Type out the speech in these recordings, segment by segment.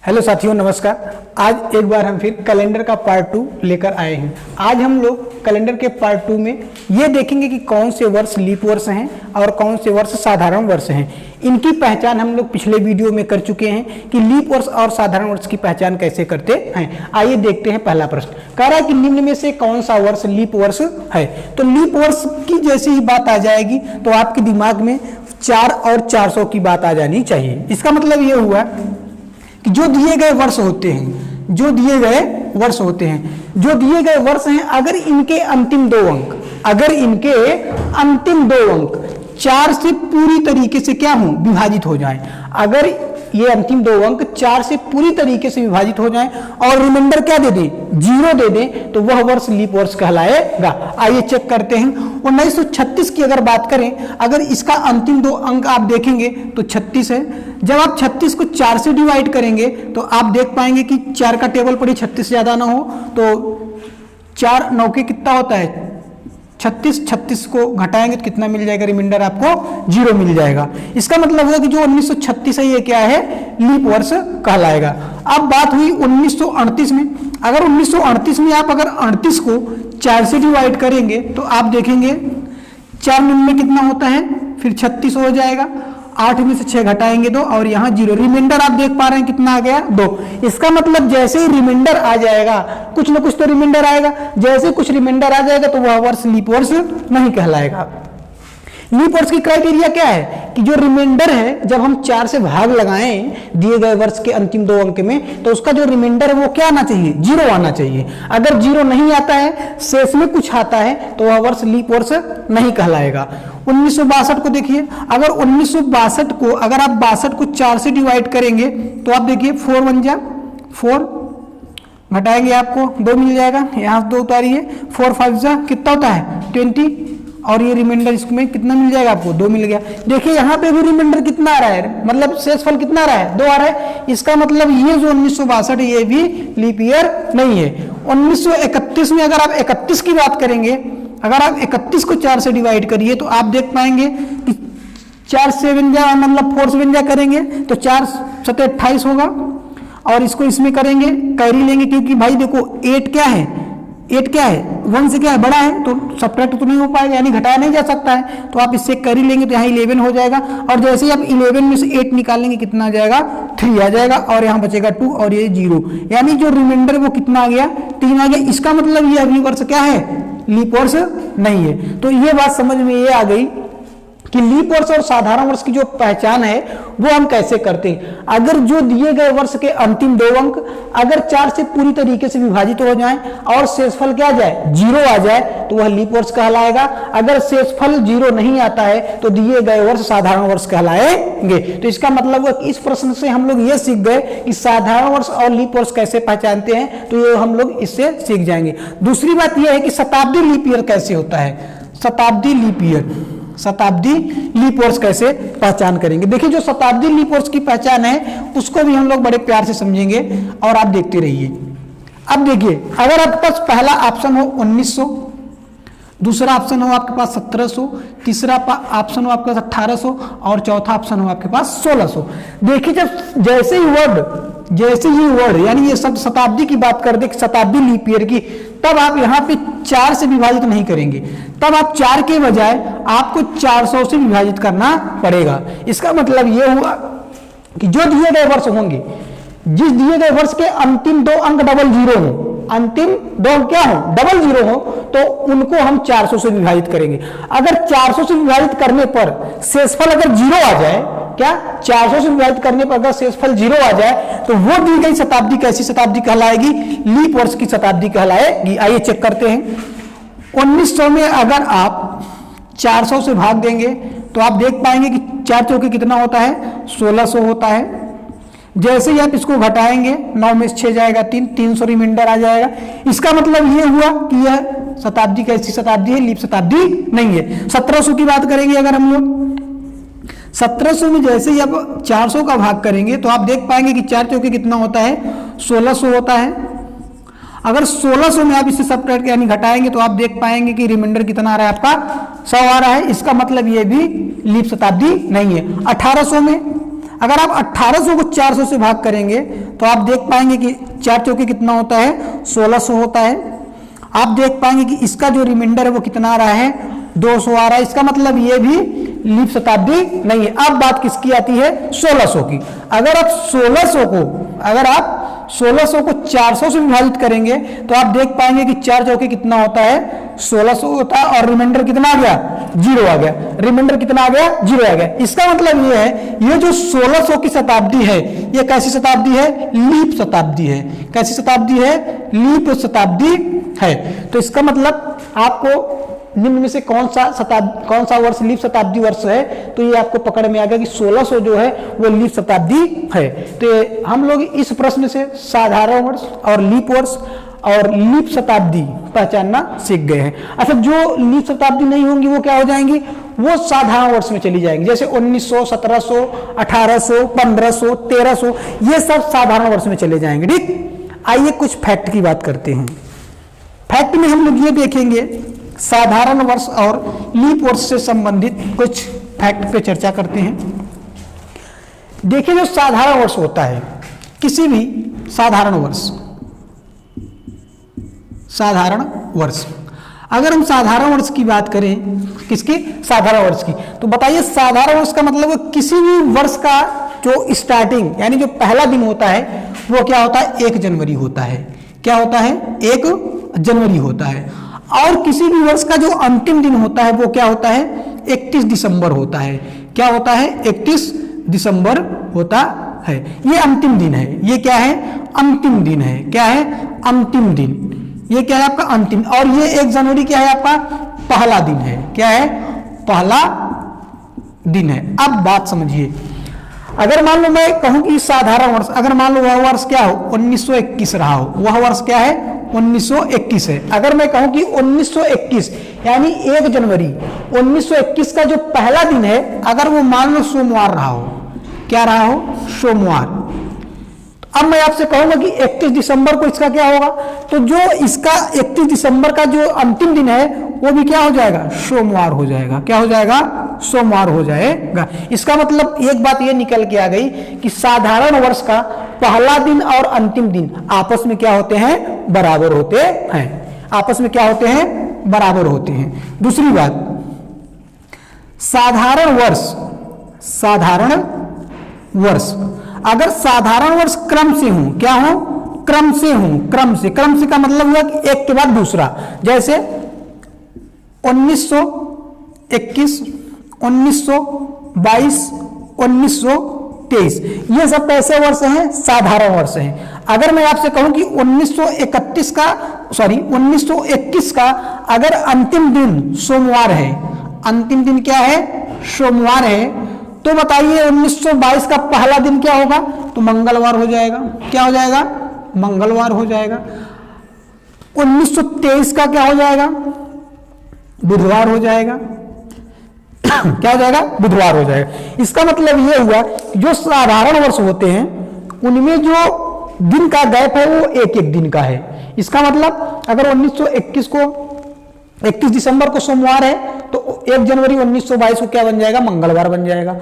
Hello साथियों, नमस्कार। आज एक बार हम फिर कैलेंडर का पार्ट 2 लेकर आए हैं। आज हम लोग कैलेंडर के पार्ट 2 में ये देखेंगे कि कौन से वर्ष लीप वर्ष हैं और कौन से वर्ष साधारण वर्ष हैं। इनकी पहचान हम लोग पिछले वीडियो में कर चुके हैं कि लीप वर्ष और साधारण वर्ष की पहचान कैसे करते हैं। आइए देखते हैं। पहला प्रश्न कह रहा है कि निम्न में से कौन सा वर्ष लीप वर्ष है। तो लीप वर्ष की जैसे ही बात आ जाएगी तो आपके दिमाग में 4 और 400 की बात आ जानी चाहिए। इसका मतलब ये हुआ कि जो दिए गए वर्ष होते हैं, जो दिए गए वर्ष हैं, अगर इनके अंतिम 2 अंक 4 से पूरी तरीके से क्या हो विभाजित हो जाएं, अगर ये अंतिम 2 अंक 4 से पूरी तरीके से विभाजित हो जाएं और रिमाइंडर क्या दे दें, 0 दे दें, तो वह वर्ष लीप वर्ष कहलाएगा। आइए चेक करते हैं। 1936 की अगर बात करें, अगर इसका अंतिम 2 अंक आप देखेंगे तो 36 है। जब आप 36 को 4 से डिवाइड करेंगे तो आप देख पाएंगे कि 4 का टेबल पर ही 36 ज्यादा ना हो, तो 4 9 के कितना होता है 36 को घटाएंगे तो कितना मिल जाएगा, रिमाइंडर आपको 0 मिल जाएगा। इसका मतलब हुआ कि जो 1936 है ये क्या है, लीप वर्ष कहलाएगा। अब बात हुई 1938 में। अगर 1938 में आप अगर 38 को 4 से डिवाइड करेंगे तो आप देखेंगे 4 में कितना होता है, फिर 36 हो जाएगा। 8 में से 6 घटाएंगे 2 और यहाँ 0, रिमाइंडर आप देख पा रहे हैं कितना आ गया, 2। इसका मतलब जैसे ही रिमाइंडर आ जाएगा, कुछ ना कुछ तो रिमाइंडर आएगा, जैसे कुछ रिमाइंडर आ जाएगा तो वह वर्ष लीप वर्ष नहीं कहलाएगा। लीप वर्ष की क्राइटेरिया क्या है कि जो रिमाइंडर है, जब हम 4 से भाग लगाएं दिए गए वर्ष के अंतिम 2 अंक में, तो उसका जो रिमाइंडर है वो क्या आना चाहिए, 0 आना चाहिए। अगर 0 नहीं आता है, शेष में कुछ आता है, तो वह वर्ष लीप वर्ष नहीं कहलाएगा। 1962 को देखिए। अगर 1962 को अगर आप 62 को 4 से डिवाइड करेंगे तो आप देखिए 4 बन जा 4 घटाएंगे आपको 2 मिल जाएगा, यहाँ 2 उतारिए, 4 5 जा कितना होता है 20, और ये रिमाइंडर इसमें कितना मिल जाएगा आपको, 2 मिल गया। देखिए यहाँ पे भी रिमाइंडर कितना आ रहा है, मतलब शेषफल कितना आ रहा है, 2 आ रहा है। इसका मतलब ये जो 1962 है ये भी लीप ईयर नहीं है। 1931 में अगर आप 31 की बात करेंगे, अगर आप 31 को 4 से डिवाइड करिए तो आप देख पाएंगे कि 4 से 52 मतलब 4 से 52 करेंगे तो 4 7 28 होगा, और इसको इसमें करेंगे कैरी लेंगे, क्योंकि भाई देखो 8 क्या है, 1 से क्या है बड़ा है, तो सब्ट्रैक्ट तो नहीं हो पाएगा, यानी घटाया नहीं जा सकता है। तो आप इससे कैरी लेंगे तो यहाँ 11 हो जाएगा, और जैसे ही आप 11 में से 8 निकालेंगे कितना आ जाएगा, 3 आ जाएगा, और यहाँ बचेगा 2 और ये 0, यानी जो रिमाइंडर वो कितना आ गया, 3 आ गया। इसका मतलब ये अगली वर्ष क्या है, लीप वर्ष नहीं है। तो ये बात समझ में ये आ गई कि लीप वर्ष और साधारण वर्ष की जो पहचान है वो हम कैसे करते हैं। अगर जो दिए गए वर्ष के अंतिम 2 अंक अगर 4 से पूरी तरीके से विभाजित हो जाएं और शेषफल क्या आ जाए, 0 आ जाए, तो वह लीप वर्ष कहलाएगा। अगर शेषफल 0 नहीं आता है तो दिए गए वर्ष साधारण वर्ष कहलाएंगे। तो इसका मतलब कि इस प्रश्न से हम लोग ये सीख गए कि साधारण वर्ष और लीप वर्ष कैसे पहचानते हैं, तो ये हम लोग इससे सीख जाएंगे। दूसरी बात यह है कि शताब्दी लीप ईयर कैसे होता है, शताब्दी लीप वर्ष कैसे पहचान करेंगे। देखिए जो शताब्दी लीप वर्ष की पहचान है उसको भी हम लोग बड़े प्यार से समझेंगे और आप देखते रहिए। अब देखिए, अगर आपके पास पहला ऑप्शन हो 1900, दूसरा ऑप्शन हो आपके पास 1700, तीसरा ऑप्शन हो आपके पास 1800 और चौथा ऑप्शन हो आपके पास 1600। देखिए जैसे ही वर्ड यानी ये सब शताब्दी की बात कर दे, शताब्दी लीप ईयर की, तब आप यहाँ पे 4 से विभाजित नहीं करेंगे, तब आप 4 के बजाय आपको 400 से विभाजित करना पड़ेगा। इसका मतलब ये हुआ कि जो दिए गए वर्ष होंगे, जिस दिए गए वर्ष के अंतिम 2 अंक डबल 0 हो, अंतिम 2 अंक क्या हो, डबल 0 हो, तो उनको हम 400 से विभाजित करेंगे। अगर 400 से विभाजित करने पर शेषफल अगर 0 आ जाए, क्या 400 से विभाजित करने पर अगर शेषफल 0 आ जाए तो वो दी गई शताब्दी कैसी शताब्दी कहलाएगी, लीप वर्ष की शताब्दी कहलाएगी। आइए चेक करते हैं। 1900 में अगर आप 400 से भाग देंगे तो आप देख पाएंगे कि 4 चौके कितना होता है, 1600 होता है। जैसे ही आप इसको घटाएंगे 9 में से 6 जाएगा 3, 300 रिमाइंडर आ जाएगा। इसका मतलब ये हुआ कि यह शताब्दी कैसी शताब्दी है, लीप शताब्दी नहीं है। 1700 की बात करेंगे अगर हम लोग, 1700 में जैसे ही आप 400 का भाग करेंगे तो आप देख पाएंगे कि 4 चौके कितना होता है, 1600 होता है। अगर 1600 में आप इसे सब्ट्रैक्ट यानी घटाएंगे तो आप देख पाएंगे कि रिमाइंडर कितना आ रहा है आपका, 100 आ रहा है। इसका मतलब ये भी लीप शताब्दी नहीं है। 1800 में अगर आप 1800 को 400 से भाग करेंगे तो आप देख पाएंगे कि 4 चौके कितना होता है, 1600 होता है। आप देख पाएंगे कि इसका जो रिमाइंडर है वो कितना आ रहा है, 200 आ रहा है। इसका मतलब ये भी लीप शताब्दी नहीं है। अब बात किसकी आती है, 1600 की। अगर आप 1600 को 400 से विभाजित करेंगे तो आप देख पाएंगे कि 4 चौके कितना होता है, 1600 होता है, और रिमाइंडर कितना आ गया, 0 आ गया। रिमाइंडर कितना आ गया, 0 आ गया। इसका मतलब ये है, ये जो 1600 की शताब्दी है ये कैसी शताब्दी है, लीप शताब्दी है। कैसी शताब्दी है, लीप शताब्दी है। तो इसका मतलब आपको निम्न में से कौन सा वर्ष लीप शताब्दी वर्ष है, तो ये आपको पकड़ में आ गया कि 1600 जो है वो लीप शताब्दी है। तो हम लोग इस प्रश्न से साधारण वर्ष और लीप वर्ष और लीप शताब्दी पहचानना सीख गए हैं। अच्छा, जो लीप शताब्दी नहीं होंगी वो क्या हो जाएंगी, वो साधारण वर्ष में चली जाएंगी। जैसे 1900, 1700, 1800, 1500, 1300, ये सब साधारण वर्ष में चले जाएंगे। ठीक, आइए कुछ फैक्ट की बात करते हैं। फैक्ट में हम लोग ये देखेंगे, साधारण वर्ष और लीप वर्ष से संबंधित कुछ फैक्ट पे चर्चा करते हैं। देखिए, जो साधारण वर्ष होता है, किसी भी साधारण वर्ष, अगर हम साधारण वर्ष की बात करें, किसकी, साधारण वर्ष की, तो बताइए साधारण वर्ष का मतलब किसी भी वर्ष का जो स्टार्टिंग यानी जो पहला दिन होता है वो क्या होता है, 1 जनवरी होता है। क्या होता है, 1 जनवरी होता है। और किसी भी वर्ष का जो अंतिम दिन होता है वो क्या होता है, 31 दिसंबर होता है। क्या होता है, 31 दिसंबर होता है। ये अंतिम दिन है। ये क्या है, अंतिम दिन है। क्या है, अंतिम दिन। ये क्या है आपका अंतिम। और ये 1 जनवरी क्या है आपका, पहला दिन है। क्या है, पहला दिन है। अब बात समझिए, अगर मान लो मैं कहूं कि साधारण वर्ष, अगर मान लो वह वर्ष क्या हो, 1921 रहा हो, वह वर्ष क्या है, 1921 है। अगर मैं कहूं कि 1921 यानी 1 जनवरी 1921 का जो पहला दिन है, अगर वो मान लो सोमवार रहा हो, क्या रहा हो, सोमवार, तो अब मैं आपसे कहूंगा कि 31 दिसंबर को इसका क्या होगा, तो जो इसका 31 दिसंबर का जो अंतिम दिन है वो भी क्या हो जाएगा, सोमवार हो जाएगा। क्या हो जाएगा, सोमवार हो जाएगा। इसका मतलब एक बात ये निकल के आ गई कि साधारण वर्ष का पहला दिन और अंतिम दिन आपस में क्या होते हैं, बराबर होते हैं। आपस में क्या होते हैं, बराबर होते हैं। दूसरी बात, साधारण वर्ष अगर साधारण वर्ष क्रम से हो, क्या हो, क्रम से हो, क्रम से का मतलब हुआ कि एक के बाद दूसरा। जैसे 1921, 1922, 1923, ये सब कैसे वर्ष हैं, साधारण वर्ष हैं। अगर मैं आपसे कहूं कि 1921 का अगर अंतिम दिन सोमवार है, अंतिम दिन क्या है, सोमवार है, तो बताइए 1922 का पहला दिन क्या होगा, तो मंगलवार हो जाएगा। क्या हो जाएगा, मंगलवार हो जाएगा। 1923 का क्या हो जाएगा, बुधवार हो जाएगा। क्या हो जाएगा, बुधवार हो जाएगा। इसका मतलब यह हुआ जो साधारण वर्ष होते हैं उनमें जो दिन का गैप है वो एक एक दिन का है। इसका मतलब अगर 1921 को 31 दिसंबर को सोमवार है तो 1 जनवरी 1922 को क्या बन जाएगा, मंगलवार बन जाएगा।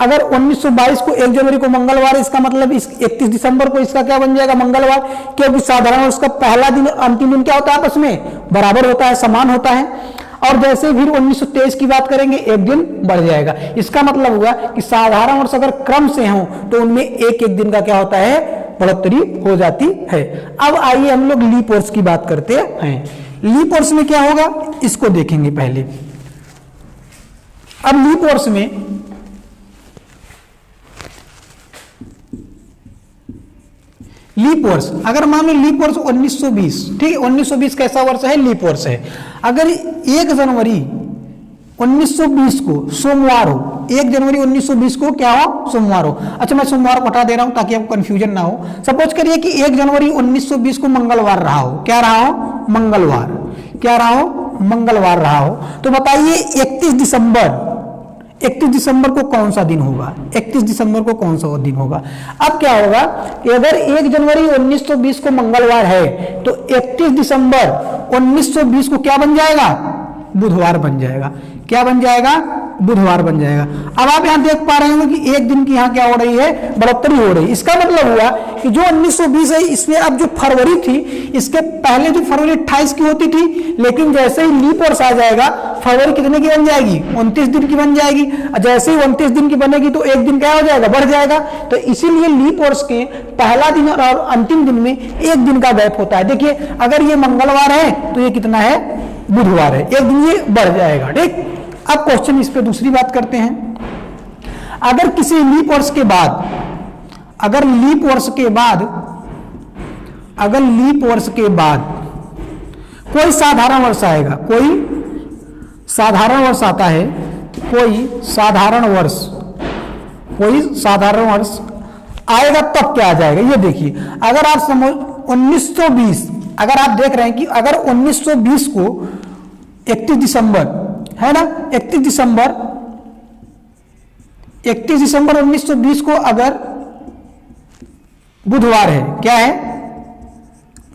अगर 1922 को 1 जनवरी को मंगलवार, इसका मतलब इस 31 दिसंबर को इसका क्या बन जाएगा, मंगलवार, क्योंकि साधारण वर्ष का पहला दिन और अंतिम दिन क्या होता है, आपस में बराबर होता है, समान होता है। और जैसे फिर 1923 की बात करेंगे, एक दिन बढ़ जाएगा। इसका मतलब हुआ कि साधारण वर्ष अगर क्रम से हो तो उनमें एक एक दिन का क्या होता है, बढ़ोतरी हो जाती है। अब आइए हम लोग लीप वर्ष की बात करते हैं। लीप वर्ष में क्या होगा इसको देखेंगे पहले। अब लीप वर्ष में लीप वर्ष अगर मान लो लीप वर्ष 1920, ठीक है, 1920 कैसा वर्ष है, लीप वर्ष है। अगर 1 जनवरी 1920 को सोमवार हो, 1 जनवरी 1920 को क्या हो, सोमवार हो। अच्छा, मैं सोमवार को हटा दे रहा हूं ताकि आपको कंफ्यूजन ना हो। सपोज करिए कि 1 जनवरी 1920 को मंगलवार रहा हो, क्या रहा हो, मंगलवार, क्या रहा हो, मंगलवार रहा हो। तो बताइए 31 दिसंबर को कौन सा दिन होगा, 31 दिसंबर को कौन सा दिन होगा। अब क्या होगा कि अगर 1 जनवरी 1920 को मंगलवार है तो 31 दिसंबर 1920 को क्या बन जाएगा, बुधवार बन जाएगा। क्या बन जाएगा, बुधवार बन जाएगा। अब आप यहाँ देख पा रहे होंगे कि एक दिन की यहाँ क्या हो रही है, बढ़ोतरी हो रही है। इसका मतलब हुआ कि जो 1920 है इसमें अब जो फरवरी थी, इसके पहले जो फरवरी 28 की होती थी, लेकिन जैसे ही लीप वर्ष आ जाएगा फरवरी कितने की बन जाएगी, 29 दिन की बन जाएगी। जैसे ही 29 दिन की बनेगी तो एक दिन क्या हो जाएगा, बढ़ जाएगा। तो इसीलिए लीप वर्ष के पहला दिन और अंतिम दिन में एक दिन का गैप होता है। देखिए अगर ये मंगलवार है तो ये कितना है, बुधवार है, एक दिन ये बढ़ जाएगा। ठीक, अब क्वेश्चन इस पे दूसरी बात करते हैं। अगर किसी लीप वर्ष के बाद, अगर लीप वर्ष के बाद कोई साधारण वर्ष आएगा, कोई साधारण वर्ष आता है, कोई साधारण वर्ष आएगा तब क्या आ जाएगा, ये देखिए। अगर आप समझ 1920, अगर आप देख रहे हैं कि अगर 1920 को 31 दिसंबर है ना, 31 दिसंबर 1920 को अगर बुधवार है, क्या है,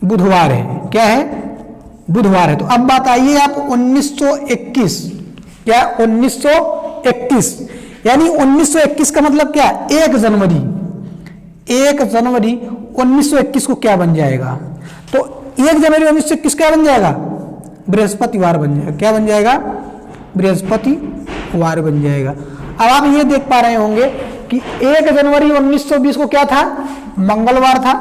बुधवार है, क्या है, बुधवार है। तो अब बात आइए आप 1921, क्या 1921, यानी 1921 का मतलब क्या, 1 जनवरी 1921 को क्या बन जाएगा, तो 1 जनवरी 1921 क्या बन जाएगा, बृहस्पतिवार बन जाएगा। क्या बन जाएगा, बृहस्पतिवार बन जाएगा। अब आप ये देख पा रहे होंगे कि 1 जनवरी 1920 को क्या था, मंगलवार था,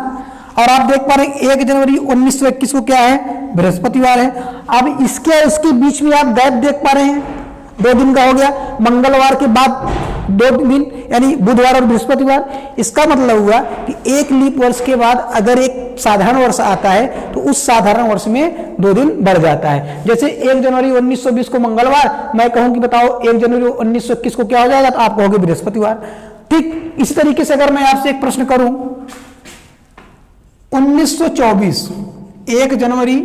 और आप देख पा रहे हैं 1 जनवरी 1921 को क्या है, बृहस्पतिवार है। अब इसके बीच में आप गैप देख पा रहे हैं, 2 दिन का हो गया, मंगलवार के बाद 2 दिन यानी बुधवार और बृहस्पतिवार। इसका मतलब हुआ कि एक लीप वर्ष के बाद अगर एक साधारण वर्ष आता है तो उस साधारण वर्ष में 2 दिन बढ़ जाता है। जैसे 1 जनवरी 1920 को मंगलवार, मैं कहूं कि बताओ 1 जनवरी 1921 को क्या हो जाएगा, तो आप कहोगे बृहस्पतिवार। ठीक इसी तरीके से अगर मैं आपसे एक प्रश्न करूं, 1924 1 जनवरी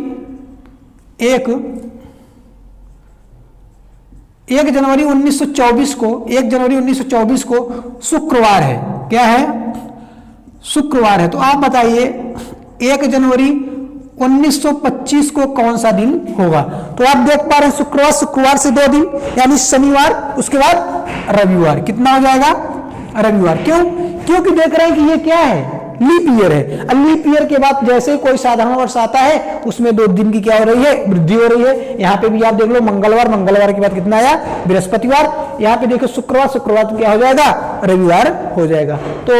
1924 को शुक्रवार है, क्या है, शुक्रवार है। तो आप बताइए 1 जनवरी 1925 को कौन सा दिन होगा। तो आप देख पा रहे हैं शुक्रवार से 2 दिन यानी शनिवार, उसके बाद रविवार, कितना हो जाएगा, रविवार। क्योंकि देख रहे हैं कि ये क्या है, लीप ईयर है। लीप ईयर के बाद जैसे ही कोई साधारण वर्ष आता है उसमें 2 दिन की क्या हो रही है, वृद्धि हो रही है। यहाँ पे भी आप देख लो मंगलवार के बाद कितना आया, बृहस्पतिवार। यहाँ पे देखो शुक्रवार तो क्या हो जाएगा, रविवार हो जाएगा। तो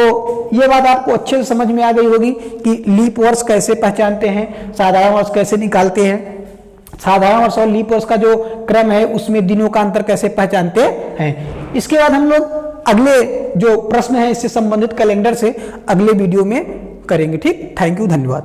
ये बात आपको अच्छे से समझ में आ गई होगी कि लीप वर्ष कैसे पहचानते हैं, साधारण वर्ष कैसे निकालते हैं, साधारण वर्ष और लीप वर्ष का जो क्रम है उसमें दिनों का अंतर कैसे पहचानते हैं। इसके बाद हम लोग अगले जो प्रश्न है इससे संबंधित कैलेंडर से अगले वीडियो में करेंगे। ठीक, थैंक यू, धन्यवाद।